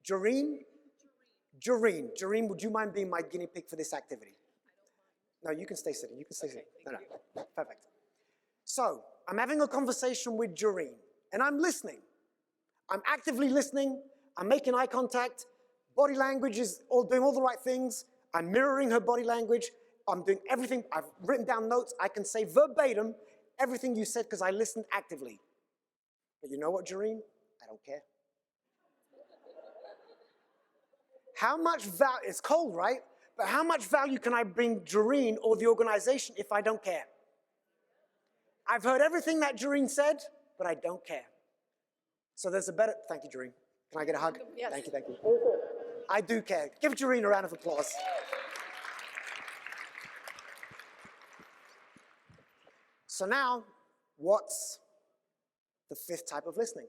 Jareen? Jareen. Jareen, would you mind being my guinea pig for this activity? No, you can stay sitting. You can stay sitting. No. Perfect. So, I'm having a conversation with Jareen, and I'm listening. I'm actively listening. I'm making eye contact. Body language is doing all the right things. I'm mirroring her body language. I'm doing everything. I've written down notes. I can say verbatim everything you said because I listened actively. But you know what, Jareen? I don't care. How much value, it's cold, right? But how much value can I bring Jareen or the organization if I don't care? I've heard everything that Jareen said, but I don't care. So there's a better, thank you, Jareen. Can I get a hug? Yes. Thank you, thank you. I do care. Give Jareen a round of applause. So now, what's the fifth type of listening?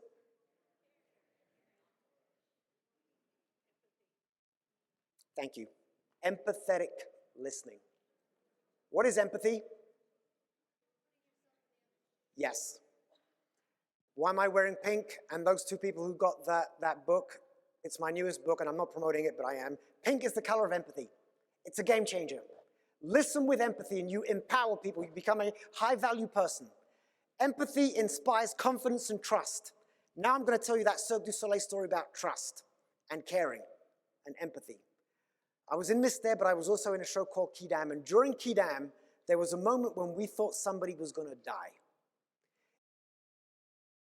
Thank you. Empathetic listening. What is empathy? Yes. Why am I wearing pink? And those two people who got that book, it's my newest book, and I'm not promoting it, but I am. Pink is the color of empathy. It's a game changer. Listen with empathy, and you empower people. You become a high-value person. Empathy inspires confidence and trust. Now I'm going to tell you that Cirque du Soleil story about trust and caring and empathy. I was in this there, but I was also in a show called Kidam, and during Kidam, there was a moment when we thought somebody was going to die.